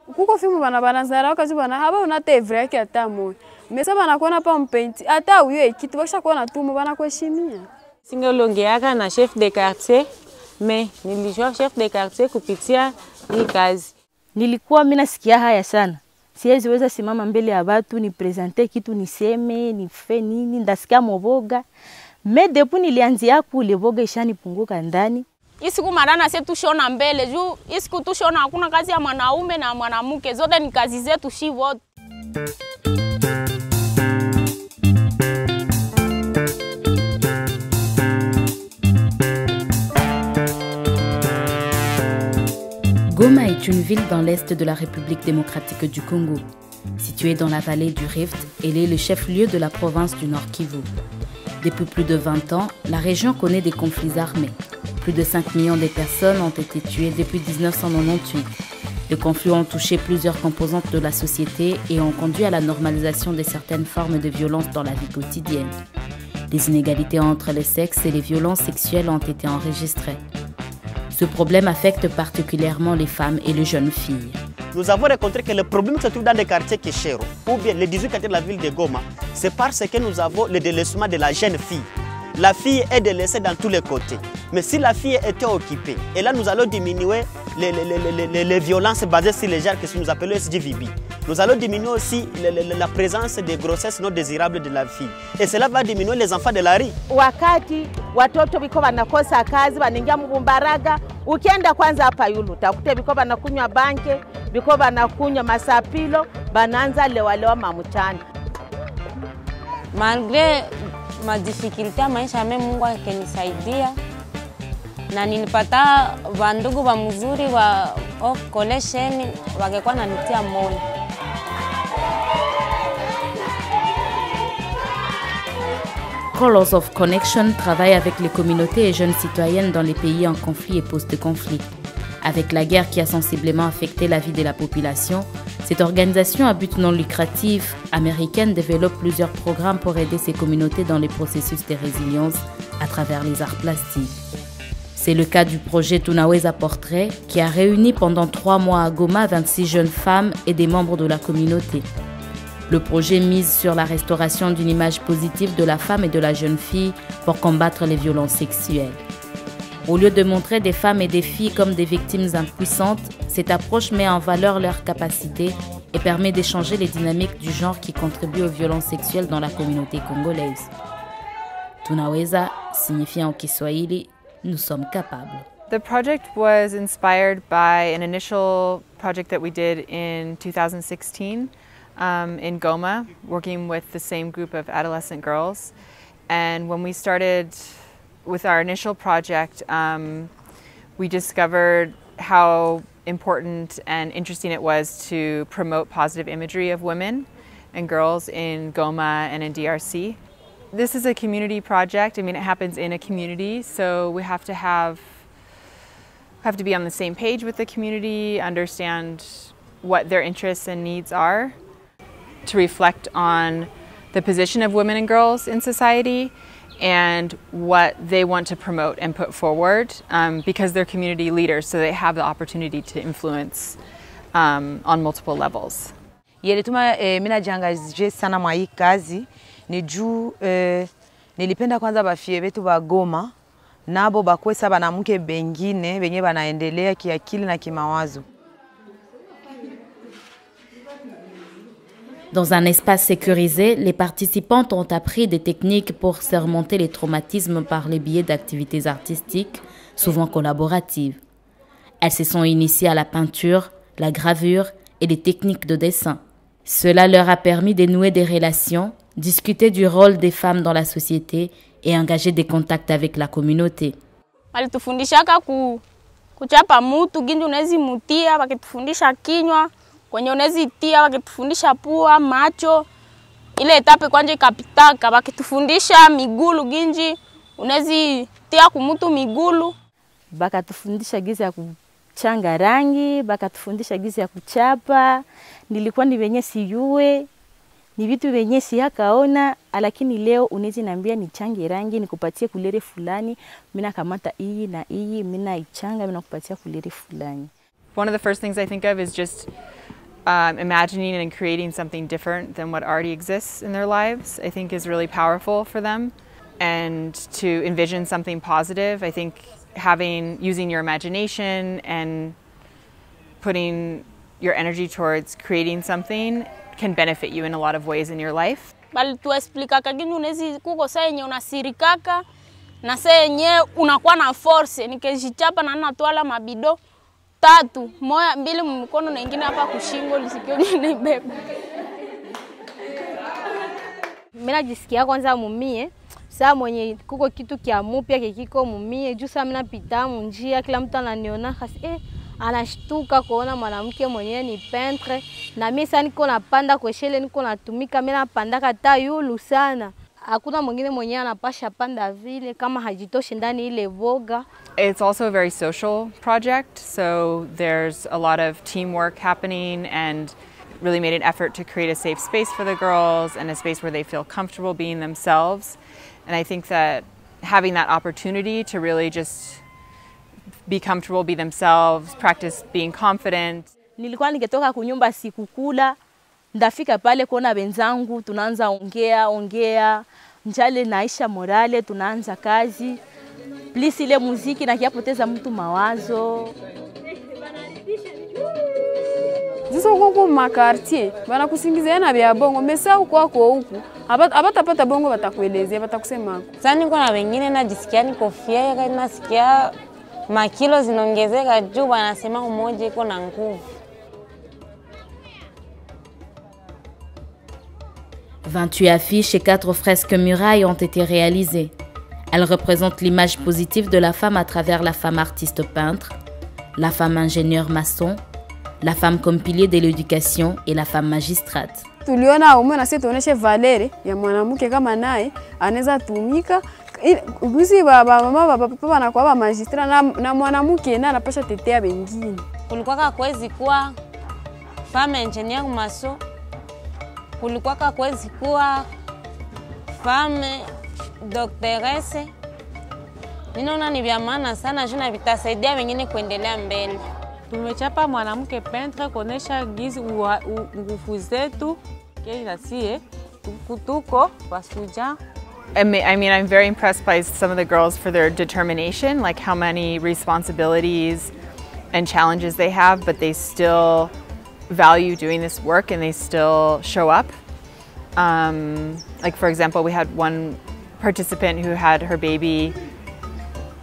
Kuko filmu bana zara kazi bana haba unate vrai yake hata moyo. Mesa bana kuona pa mpenti hata uyo kitu basha kuona tu bana kuheshimia. Singeongeaka na chef de quartier, mais nilijua chef de quartier kupitia hii kazi. Nilikuwa mimi nasikia haya sana. Siwezi weza simama mbele ya watu ni presenter kitu niseme, nife nini, ndasikia moboga. Mais depuis nilianzia kule boga ishanipunguka ndani. Isiku marana sisi tushona mbele juu isiku tushona hakuna kazi ya mwanaume na mwanamke, zote ni kazi zetu shi wote. Goma est une ville dans l'est de la République démocratique du Congo. Située dans la vallée du Rift, elle est le chef-lieu de la province du Nord Kivu. Depuis plus de 20 ans, la région connaît des conflits armés. Plus de 5 millions de personnes ont été tuées depuis 1998. Les conflits ont touché plusieurs composantes de la société et ont conduit à la normalisation de certaines formes de violence dans la vie quotidienne. Les inégalités entre les sexes et les violences sexuelles ont été enregistrées. Ce problème affecte particulièrement les femmes et les jeunes filles. Nous avons rencontré que le problème se trouve dans des quartiers Keshero, ou bien les 18 quartiers de la ville de Goma. C'est parce que nous avons le délaissement de la jeune fille. La fille est délaissée dans tous les côtés. Mais si la fille était occupée, et là nous allons diminuer les violences basées sur les genres que nous appelons SGVB. Nous allons diminuer aussi la présence des grossesses non désirables de la fille. Et cela va diminuer les enfants de la rue. Wakati watoto biko banakosa kazi baningia mubumbaraga, ukienda kwanza hapa yulu utakuta biko banakunywa banke, biko banakunywa masapilo, bananza lewalewa mamutani. Malgré ma difficulté ya maisha mimi Mungu akanisaidia na nilipata bandugu wa mzuri wa off collection wakekuwa nanitia moyo. Colors of Connection travaille avec les communautés et jeunes citoyennes dans les pays en conflit et post-conflit. Avec la guerre qui a sensiblement affecté la vie de la population, cette organisation à but non lucratif américaine développe plusieurs programmes pour aider ces communautés dans les processus de résilience à travers les arts plastiques. C'est le cas du projet Tunaweza Portrait qui a réuni pendant 3 mois à Goma 26 jeunes femmes et des membres de la communauté. Le projet mise sur la restauration d'une image positive de la femme et de la jeune fille pour combattre les violences sexuelles. Au lieu de montrer des femmes et des filles comme des victimes impuissantes, cette approche met en valeur leurs capacités et permet d'échanger les dynamiques du genre qui contribuent aux violences sexuelles dans la communauté congolaise. Tunaweza signifie en Kiswahili, nous sommes capables. The project was inspired by an initial project that we did in 2016 in Goma, working with the same group of adolescent girls. And when we started with our initial project, we discovered how important and interesting it was to promote positive imagery of women and girls in Goma and in DRC. This is a community project. I mean, it happens in a community, so we have to be on the same page with the community, understand what their interests and needs are, to reflect on the position of women and girls in society and what they want to promote and put forward, because they're community leaders, so they have the opportunity to influence on multiple levels. Yelituma mina jiangaje sana mwa hii kazi ni juu nilipenda kwanza bafie betu ba Goma nabo bakwesa banamuke bengine benye banaendelea kiakili na kimawazo. Dans un espace sécurisé, les participantes ont appris des techniques pour surmonter les traumatismes par le biais d'activités artistiques, souvent collaboratives. Elles se sont initiées à la peinture, la gravure et les techniques de dessin. Cela leur a permis de nouer des relations, discuter du rôle des femmes dans la société et engager des contacts avec la communauté. Walitufundishaka kuchapa mutu ginju unezi mutia, wakitufundisha kinywa, kwenye unezi tia, wakitufundisha pua, macho. Ile etape kwanje kapitaka, wakitufundisha migulu ginji, unezi tia kumutu migulu. Bakatufundisha gizi ya kuchanga rangi, bakatufundisha gizi ya kuchapa. Nilikuwa ni venye siyue, ni vitu venye siyakaona, lakini leo unezi nambia nichange rangi, nikupatie kulere fulani, mina kamata iyi na iyi, mina ichanga, mina kupatia kulere fulani. One of the first things I think of is just imagining and creating something different than what already exists in their lives, I think is really powerful for them. And to envision something positive, I think using your imagination and putting your energy towards creating something can benefit you in a lot of ways in your life. Bali tuexplica kagini unezi kuko saa yenye unasirikaka na saa yenye unakuwa na force nikejichapa na natwala mabido 3 moja 2 mkono na nyingine hapa kushingo lisikio nibeba. Mimi najisikia kwanza mumie saa mwenye kuko kitu kia mupya kikiko mumie juu saa mimi napita njia kila mtu ananiona kasi anashtuka kuona mwanamke mwenyewe ni peintre na mimi sasa niko napanda kwa shele niko natumika mimi napanda kata yulu sana hakuna mwingine mwenyewe anapasha panda vile kama hajitoshi ndani ile voga. It's also a very social project, so there's a lot of teamwork happening and really made an effort to create a safe space for the girls and a space where they feel comfortable being themselves. And I think that having that opportunity to really just be comfortable, be themselves, practice being confident. Nilikuwa nikitoka kunyumba sikukula, ndafika pale kuona wenzangu, tunaanza ongea, njale naisha morale, tunaanza kazi. Please ile muziki na kiapoteza mtu mawazo. Ziso huko makartier, bana kusingizia na bya bongo, mesa huko huku. Abata bongo batakuelezea, batakusema. Sasa niko na wengine najisikia niko fia, nasikia makilo zinaongezeka juu wanasema umoja iko na nguvu. 28 affiches et 4 fresques murailles ont été réalisées. Elles représentent l'image positive de la femme à travers la femme artiste peintre, la femme ingénieure maçon, la femme comme pilier de l'éducation et la femme magistrate. Tuliona ume na sisi tuoneshe valere ya mwanamke kama naye anaweza tumika Gusi baba mama papa na kwa magistrat na mwanamke na anapasha tetea wengine. Kulikuwa kwezi kuwa femme ingénieure maçon. Kulikuwa kwezi kuwa femme doctoresse. Ninaona ni vya maana sana juu na vitasaidia wengine kuendelea mbele. Tumechapa mwanamke peintre kuonesha gizi nguvu zetu kila sie tuko wasuja. I mean, I'm very impressed by some of the girls for their determination, like how many responsibilities and challenges they have, but they still value doing this work and they still show up. Like for example, we had one participant who had her baby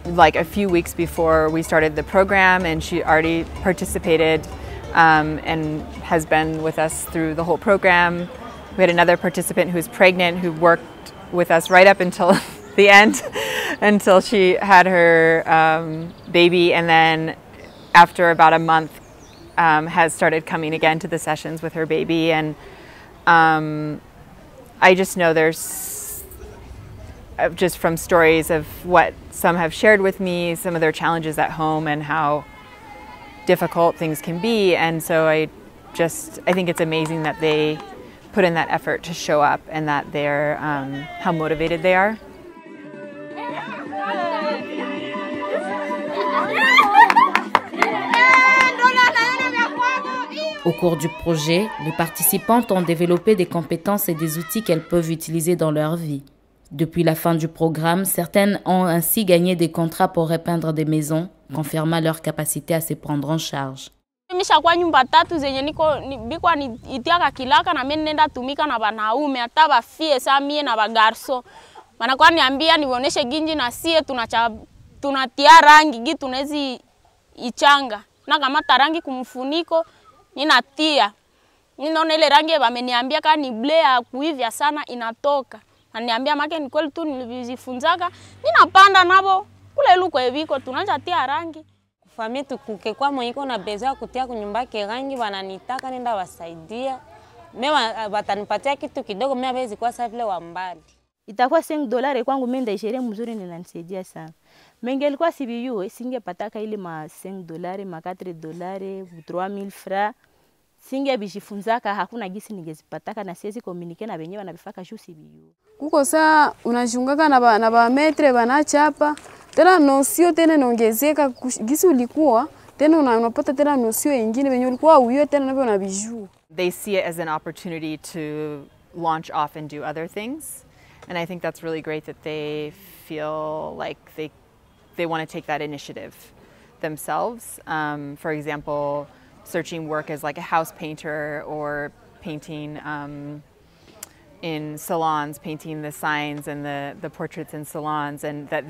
like a few weeks before we started the program, and she already participated and has been with us through the whole program. We had another participant who was pregnant who worked with us right up until the end, until she had her baby, and then after about a month has started coming again to the sessions with her baby. And I just know there's, just from stories of what some have shared with me, some of their challenges at home and how difficult things can be. And so I think it's amazing that they put in that effort to show up and that they're, how motivated they are. Au cours du projet, les participantes ont développé des compétences et des outils qu'elles peuvent utiliser dans leur vie. Depuis la fin du programme, certaines ont ainsi gagné des contrats pour repeindre des maisons, confirmant leur capacité à se prendre en charge. Kwa nyumba 3 zenye bikwa itiaka kilaka na mimi nenda tumika na wanaume hata bafie saa mie na bagarso. Wanakuwa niambia nionyeshe ginji na sie tunatia rangi gitu tunezi ichanga. Na kama tarangi kumfuniko ninatia. Ninaona ile rangi wameniambia kama ni bleu ya kuivya sana inatoka. Ananiambia make ni kweli tu nilijifunzaka. Ninapanda nabo kule luko eviko tunaanza tia rangi. Famille tukukekwa mwenyeko na besoin kutia kunyumba ke rangi wananitaka nenda wasaidia. Mimi watanipatia kitu kidogo mimi hawezi kwa sababu vile wa mbali. Itakuwa $5 kwangu mimi ndaisheria mzuri ninanisaidia sana. Mengelikuwa CBU singepataka ile ma $5, ma $4, 3000 francs. Singebijifunzaka hakuna gisi ningezipataka na siwezi communique na wenyewe wanabifaka juu CBU. Kuko saa unajungaka na ba metre banachapa. Tena nosio tena naongezeka gisi ulikuwa tena unapata tena nosio ingine venye ulikuwa uyue tena navyo unavijua. They see it as an opportunity to launch off and do other things. And I think that's really great that they feel like they want to take that initiative themselves. For example, searching work as like a house painter or painting in salons, painting the signs and the portraits in salons, and that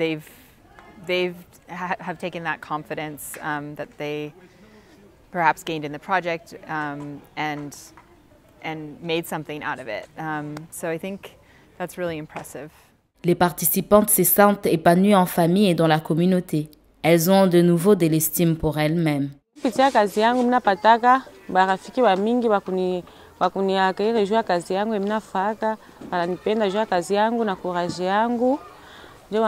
have taken that confidence that they perhaps gained in the project and made something out of it. So I think that's really impressive. Les participantes se sentent épanouies en famille et dans la communauté. Elles ont de nouveau de l'estime pour elles-mêmes. Kupitia kazi yangu mnapataka barafiki wa mingi wakuniakiri juu ya kazi yangu mnafaka, wananipenda juu ya kazi yangu na courage yangu. Ndio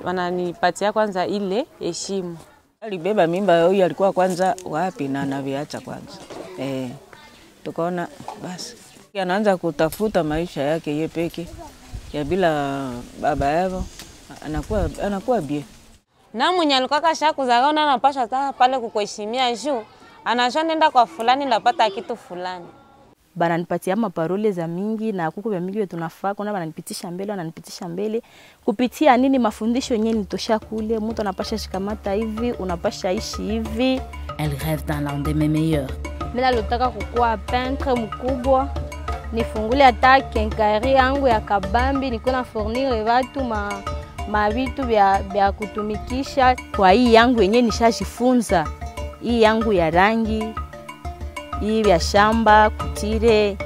wananipatia kwanza ile heshima. Alibeba mimba huyu alikuwa kwanza wapi na anaviacha kwanza. Tukaona basi anaanza kutafuta maisha yake yeye peke ya bila baba yao anakuwa bie. Na mwenye alikuwa kashakuzaona anapasha hata pale kukuheshimia juu anajua nenda kwa fulani napata kitu fulani. Bananipatia maparole za mingi na kuko vya mingi tunafaa kuna wananipitisha mbele kupitia nini mafundisho yenyewe nitosha kule mtu anapasha shikamata hivi unapasha ishi hivi. Elle rêve d'un lendemain meilleur. Mimi nalitaka kukuwa peintre mkubwa nifungule hata kenkari yangu ya kabambi niko na fournir watu mavitu vya kutumikisha kwa hii yangu yenyewe nishajifunza hii yangu ya rangi hii ya shamba kutire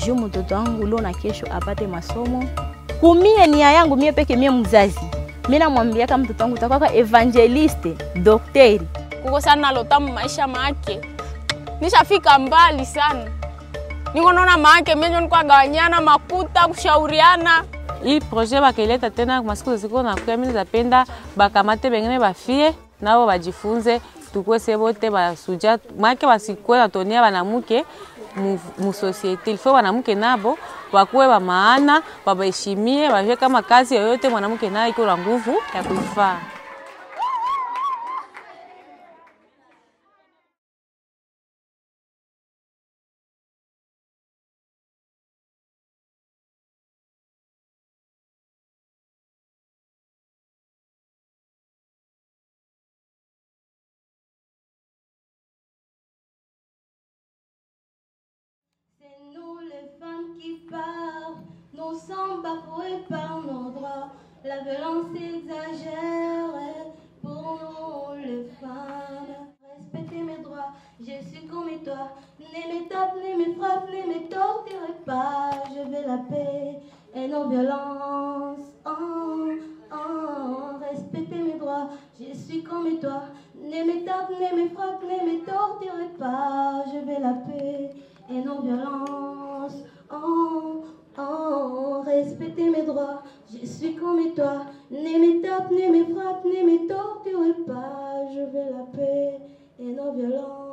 juu mtoto wangu leo na kesho apate masomo. Kumie nia yangu mie peke mie mzazi. Mimi namwambia kama mtoto wangu utakuwa evangeliste, daktari. Kuko sana lotamu maisha make. Nishafika mbali sana. Niko naona make mimi nilikuwa gawanyana makuta kushauriana. Hii projet bakeleta tena kwa siku ziko na kwa mimi zapenda bakamate bengine bafie nao bajifunze tukwe sebote basuja make basikwe atonia banamuke mu society il faut banamuke nabo bakuwe ba maana babaheshimie bajue kama kazi yoyote mwanamke naye iko na nguvu ya kuifanya. C'est nous les femmes qui parlent, nous sommes bafoués par nos droits. La violence exagère pour nous les femmes. Respectez mes droits, je suis comme toi. Ne me tape, ne me frappe, ne me torture pas. Je veux la paix et non violence. Respectez mes droits, je suis comme toi. Ne me tape, ne me frappe, ne me torture pas. Je veux la paix et non violence. Respectez mes droits, je suis comme toi. Ne me tape, ne me frappe, ne me torture pas. Je veux la paix et non violence.